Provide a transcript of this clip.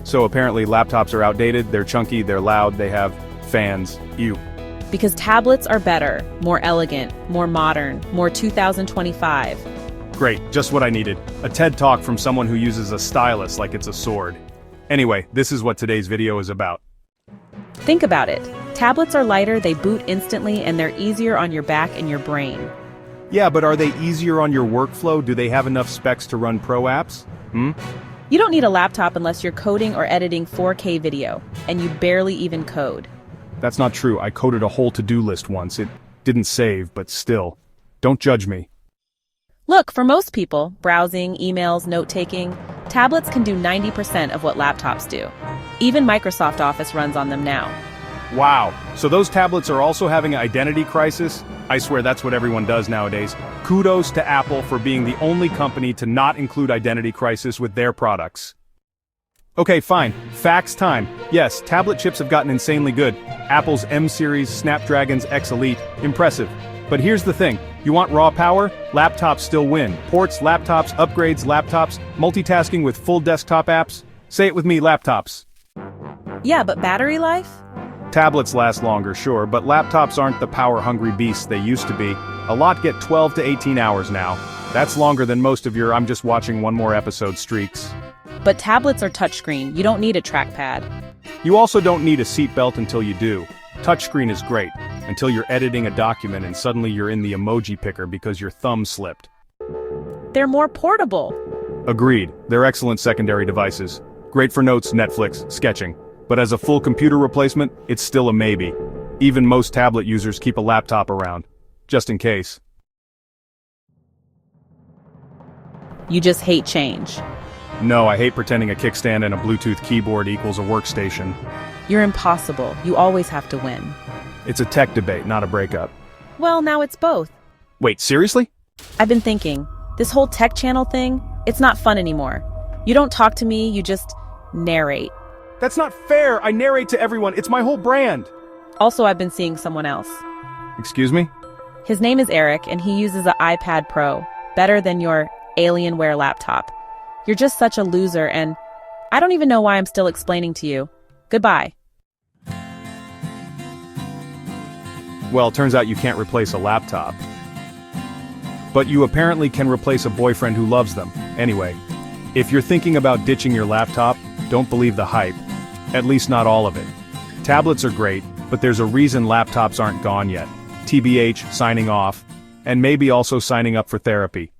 So apparently laptops are outdated, they're chunky, they're loud, they have fans. Ew. Because tablets are better, more elegant, more modern, more 2025. Great, just what I needed. A TED Talk from someone who uses a stylus like it's a sword. Anyway, this is what today's video is about. Think about it. Tablets are lighter, they boot instantly, and they're easier on your back and your brain. Yeah, but are they easier on your workflow? Do they have enough specs to run pro apps? You don't need a laptop unless you're coding or editing 4K video, and you barely even code. That's not true. I coded a whole to-do list once. It didn't save, but still. Don't judge me. Look, for most people, browsing, emails, note-taking, tablets can do 90% of what laptops do. Even Microsoft Office runs on them now. Wow, so those tablets are also having an identity crisis? I swear that's what everyone does nowadays. Kudos to Apple for being the only company to not include identity crisis with their products. Okay, fine. Facts time. Yes, tablet chips have gotten insanely good. Apple's M-series, Snapdragon's X Elite, impressive. But here's the thing, you want raw power? Laptops still win. Ports, laptops, upgrades, laptops, multitasking with full desktop apps? Say it with me, laptops. Yeah, but battery life? Tablets last longer, sure, but laptops aren't the power-hungry beasts they used to be. A lot get 12 to 18 hours now. That's longer than most of your I'm just watching one more episode streaks. But tablets are touchscreen, you don't need a trackpad. You also don't need a seatbelt until you do. Touchscreen is great, until you're editing a document and suddenly you're in the emoji picker because your thumb slipped. They're more portable. Agreed, they're excellent secondary devices. Great for notes, Netflix, sketching. But as a full computer replacement, it's still a maybe. Even most tablet users keep a laptop around, just in case. You just hate change. No, I hate pretending a kickstand and a Bluetooth keyboard equals a workstation. You're impossible. You always have to win. It's a tech debate, not a breakup. Well, now it's both. Wait, seriously? I've been thinking, this whole tech channel thing, it's not fun anymore. You don't talk to me, you just narrate. That's not fair! I narrate to everyone, it's my whole brand! Also, I've been seeing someone else. Excuse me? His name is Eric, and he uses an iPad Pro, better than your Alienware laptop. You're just such a loser, and I don't even know why I'm still explaining to you. Goodbye. Well, turns out you can't replace a laptop. But you apparently can replace a boyfriend who loves them. Anyway, if you're thinking about ditching your laptop, don't believe the hype. At least not all of it. Tablets are great, but there's a reason laptops aren't gone yet. TBH, signing off. And maybe also signing up for therapy.